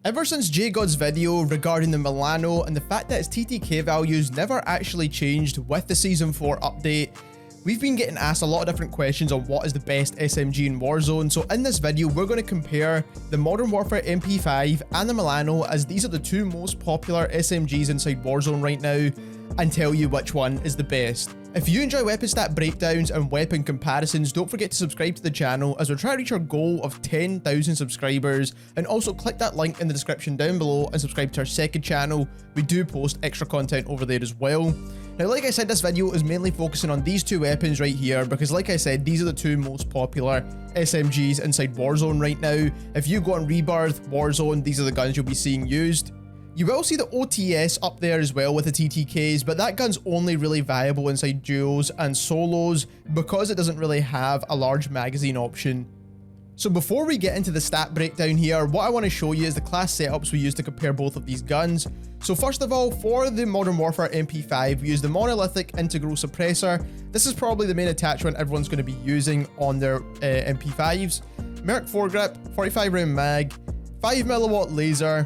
Ever since jgod's video regarding the Milano and the fact that its TTK values never actually changed with the Season 4 update, we've been getting asked a lot of different questions on what is the best SMG in Warzone. So in this video, we're going to compare the Modern Warfare MP5 and the Milano, as these are the two most popular SMGs inside Warzone right now, and tell you which one is the best. If you enjoy weapon stat breakdowns and weapon comparisons, don't forget to subscribe to the channel as we're trying to reach our goal of 10,000 subscribers, and also click that link in the description down below and subscribe to our second channel. We do post extra content over there as well. Now, like I said, this video is mainly focusing on these two weapons right here because, like I said, these are the two most popular SMGs inside Warzone right now. If you go on Rebirth, Warzone, these are the guns you'll be seeing used. You will see the OTS up there as well with the TTKs, but that gun's only really viable inside duos and solos because it doesn't really have a large magazine option. So before we get into the stat breakdown here, what I want to show you is the class setups we use to compare both of these guns. So first of all, for the Modern Warfare MP5, we use the monolithic integral suppressor. This is probably the main attachment everyone's going to be using on their MP5s. Merc foregrip, 45 round mag, 5mW laser,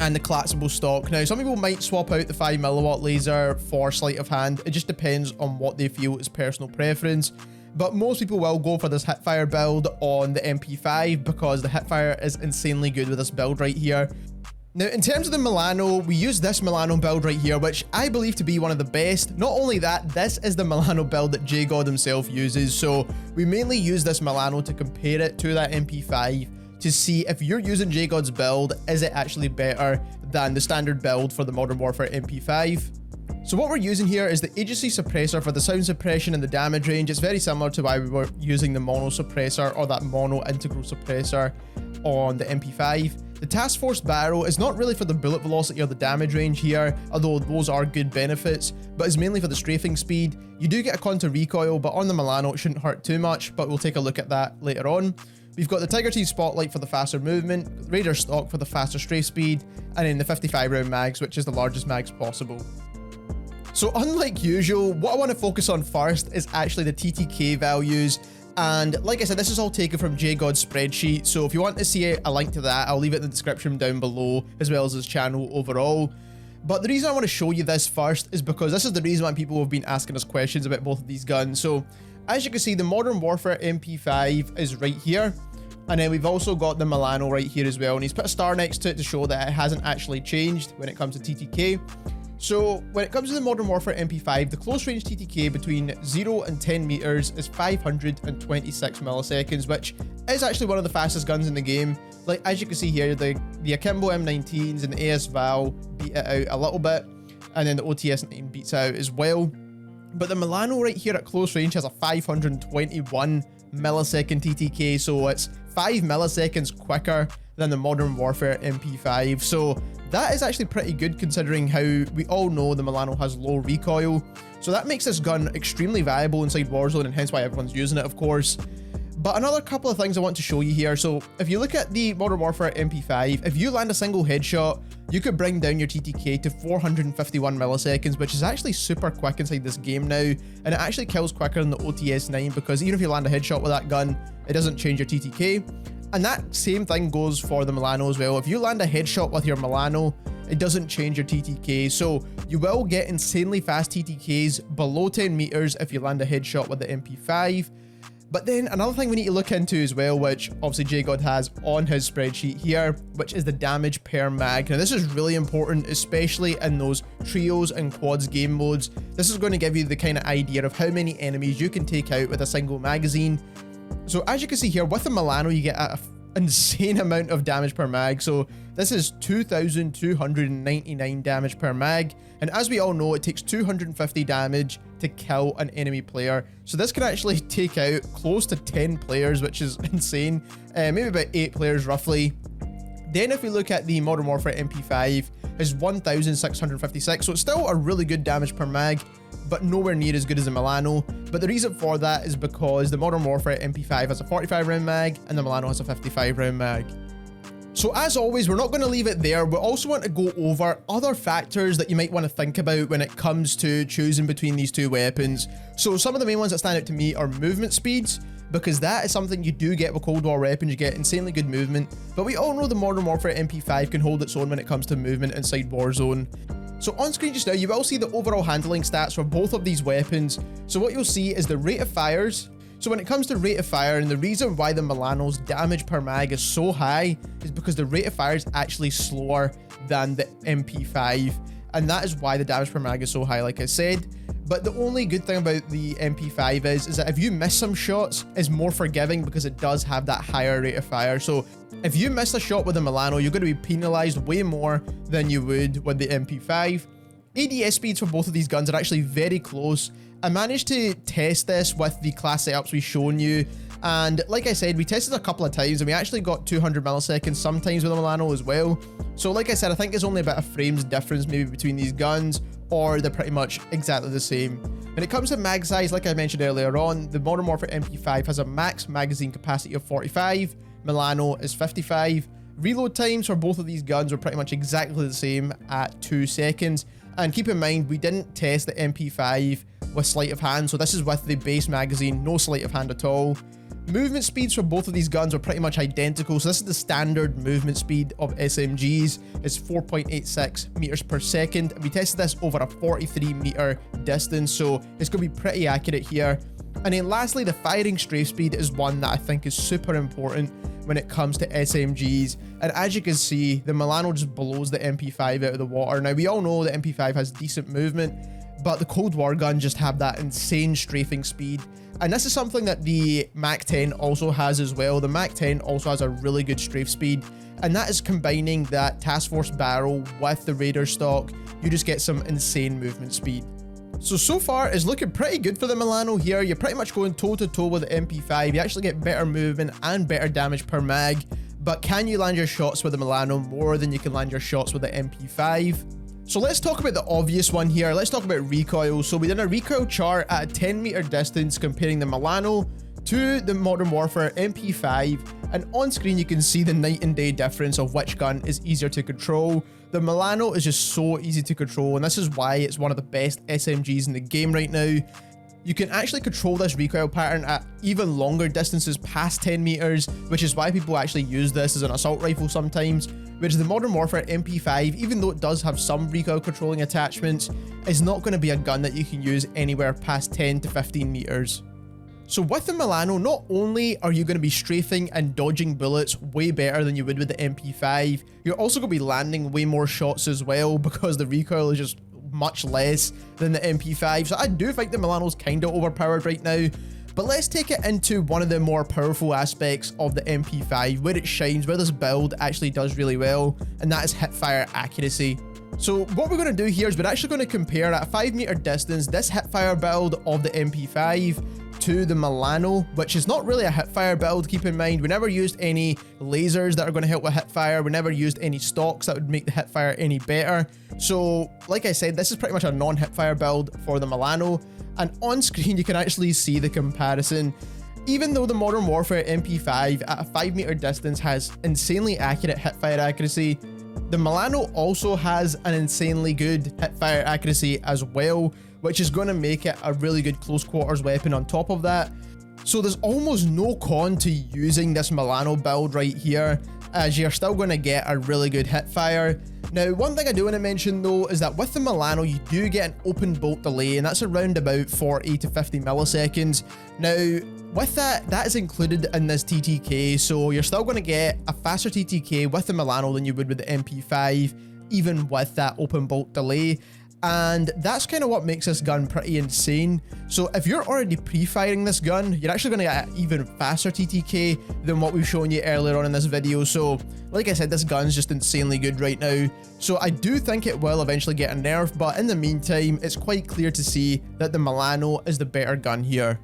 and the collapsible stock. Now, some people might swap out the 5mW laser for sleight of hand. It just depends on what they feel is personal preference. But most people will go for this Hipfire build on the MP5 because the Hipfire is insanely good with this build right here. Now, in terms of the Milano, we use this Milano build right here, which I believe to be one of the best. Not only that, this is the Milano build that jgod himself uses. So we mainly use this Milano to compare it to that MP5 to see if you're using jgod's build, is it actually better than the standard build for the Modern Warfare MP5. So what we're using here is the agency suppressor for the sound suppression and the damage range. It's very similar to why we were using the mono suppressor or that mono integral suppressor on the MP5. The task force barrel is not really for the bullet velocity or the damage range here, although those are good benefits, but it's mainly for the strafing speed. You do get a counter recoil, but on the Milano it shouldn't hurt too much, but we'll take a look at that later on. We've got the Tiger Teeth Spotlight for the faster movement, Raider Stock for the faster strafe speed, and then the 55 round mags, which is the largest mags possible. So unlike usual, what I want to focus on first is actually the TTK values. And like I said, this is all taken from jgod's spreadsheet. So if you want to see a link to that, I'll leave it in the description down below, as well as his channel overall. But the reason I want to show you this first is because this is the reason why people have been asking us questions about both of these guns. So as you can see, the Modern Warfare MP5 is right here. And then we've also got the Milano right here as well. And he's put a star next to it to show that it hasn't actually changed when it comes to TTK. So when it comes to the Modern Warfare MP5, the close range TTK between 0 and 10 meters is 526 milliseconds, which is actually one of the fastest guns in the game. Like, as you can see here, the Akimbo M19s and the AS Val beat it out a little bit, and then the OTS 9 beats out as well. But the Milano right here at close range has a 521 millisecond TTK, so it's 5 milliseconds quicker than the Modern Warfare MP5. So that is actually pretty good considering how we all know the Milano has low recoil. So that makes this gun extremely viable inside Warzone, and hence why everyone's using it, of course. But another couple of things I want to show you here. So if you look at the Modern Warfare MP5, if you land a single headshot, you could bring down your TTK to 451 milliseconds, which is actually super quick inside this game now. And it actually kills quicker than the OTS 9 because even if you land a headshot with that gun, it doesn't change your TTK. And that same thing goes for the Milano as well. If you land a headshot with your Milano, it doesn't change your TTK. So you will get insanely fast TTKs below 10 meters if you land a headshot with the MP5. But then another thing we need to look into as well, which obviously jgod has on his spreadsheet here, which is the damage per mag. Now this is really important, especially in those trios and quads game modes. This is going to give you the kind of idea of how many enemies you can take out with a single magazine. So as you can see here, with the Milano, you get an insane amount of damage per mag. So this is 2,299 damage per mag. And as we all know, it takes 250 damage to kill an enemy player. So this can actually take out close to 10 players, which is insane. Maybe about 8 players roughly. Then if we look at the Modern Warfare MP5, is 1,656. So it's still a really good damage per mag, but nowhere near as good as the Milano. But the reason for that is because the Modern Warfare MP5 has a 45 round mag and the Milano has a 55 round mag. So as always, we're not going to leave it there. We also want to go over other factors that you might want to think about when it comes to choosing between these two weapons. So some of the main ones that stand out to me are movement speeds. because that is something you do get with Cold War weapons. You get insanely good movement, but we all know the Modern Warfare MP5 can hold its own when it comes to movement inside Warzone. So on screen just now, you will see the overall handling stats for both of these weapons. So what you'll see is the rate of fires. So when it comes to rate of fire, and the reason why the Milano's damage per mag is so high is because the rate of fire is actually slower than the MP5. And that is why the damage per mag is so high, like I said. But the only good thing about the MP5 is that if you miss some shots, it's more forgiving because it does have that higher rate of fire. So if you miss a shot with the Milano, you're going to be penalized way more than you would with the MP5. ADS speeds for both of these guns are actually very close. I managed to test this with the class setups we've shown you, and like I said, we tested a couple of times and we actually got 200 milliseconds sometimes with the Milano as well. So like I said, I think there's only about a frames difference maybe between these guns, or they're pretty much exactly the same. When it comes to mag size, like I mentioned earlier on, the Modern Warfare MP5 has a max magazine capacity of 45, Milano is 55. Reload times for both of these guns were pretty much exactly the same at 2 seconds. And keep in mind, we didn't test the MP5 with sleight of hand, so this is with the base magazine, no sleight of hand at all. Movement speeds for both of these guns are pretty much identical, so this is the standard movement speed of SMGs. It's 4.86 meters per second. We tested this over a 43 meter distance, so it's going to be pretty accurate here. And then lastly, the firing strafe speed is one that I think is super important when it comes to SMGs. And as you can see, the Milano just blows the MP5 out of the water. Now, we all know the MP5 has decent movement, but the Cold War gun just have that insane strafing speed. And this is something that the MAC 10 also has as well. The MAC 10 also has a really good strafe speed, and that is combining that Task Force barrel with the Raider stock. You just get some insane movement speed. So far it's looking pretty good for the Milano here. You're pretty much going toe to toe with the MP5. You actually get better movement and better damage per mag, but can you land your shots with the Milano more than you can land your shots with the MP5? So let's talk about the obvious one here. Let's talk about recoil. So we did a recoil chart at a 10 meter distance comparing the Milano to the Modern Warfare MP5, and on screen you can see the night and day difference of which gun is easier to control. The Milano is just so easy to control, and this is why it's one of the best SMGs in the game right now. You can actually control this recoil pattern at even longer distances past 10 meters, which is why people actually use this as an assault rifle sometimes. Whereas the Modern Warfare MP5, even though it does have some recoil controlling attachments, is not going to be a gun that you can use anywhere past 10 to 15 meters. So with the Milano, not only are you going to be strafing and dodging bullets way better than you would with the MP5, you're also going to be landing way more shots as well because the recoil is just much less than the MP5. So I do think the Milano's kind of overpowered right now. But let's take it into one of the more powerful aspects of the MP5, where it shines, where this build actually does really well, and that is hipfire accuracy. So what we're going to do here is we're actually going to compare at a 5 meter distance this hipfire build of the MP5 to the Milano, which is not really a hipfire build. Keep in mind, we never used any lasers that are going to help with hipfire. We never used any stocks that would make the hipfire any better. So like I said, this is pretty much a non-hipfire build for the Milano, and on screen you can actually see the comparison. Even though the Modern Warfare MP5 at a 5 meter distance has insanely accurate hipfire accuracy, the Milano also has an insanely good hipfire accuracy as well, which is going to make it a really good close quarters weapon on top of that. So there's almost no con to using this Milano build right here, as you're still going to get a really good hipfire. Now, one thing I do want to mention though is that with the Milano you do get an open bolt delay, and that's around about 40 to 50 milliseconds. Now, with that is included in this TTK, so you're still going to get a faster TTK with the Milano than you would with the MP5, even with that open bolt delay. And that's kind of what makes this gun pretty insane. So if you're already pre-firing this gun, you're actually going to get an even faster TTK than what we've shown you earlier on in this video. So like I said, this gun's just insanely good right now. So I do think it will eventually get a nerf, but in the meantime, it's quite clear to see that the Milano is the better gun here.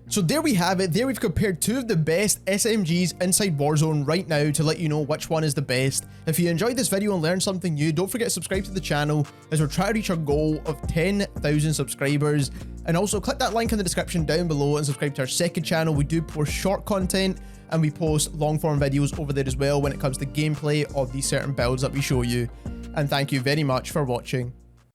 So there we have it. There we've compared two of the best SMGs inside Warzone right now to let you know which one is the best. If you enjoyed this video and learned something new, don't forget to subscribe to the channel as we're trying to reach our goal of 10,000 subscribers. And also click that link in the description down below and subscribe to our second channel. We do post short content and we post long form videos over there as well when it comes to gameplay of these certain builds that we show you. And thank you very much for watching.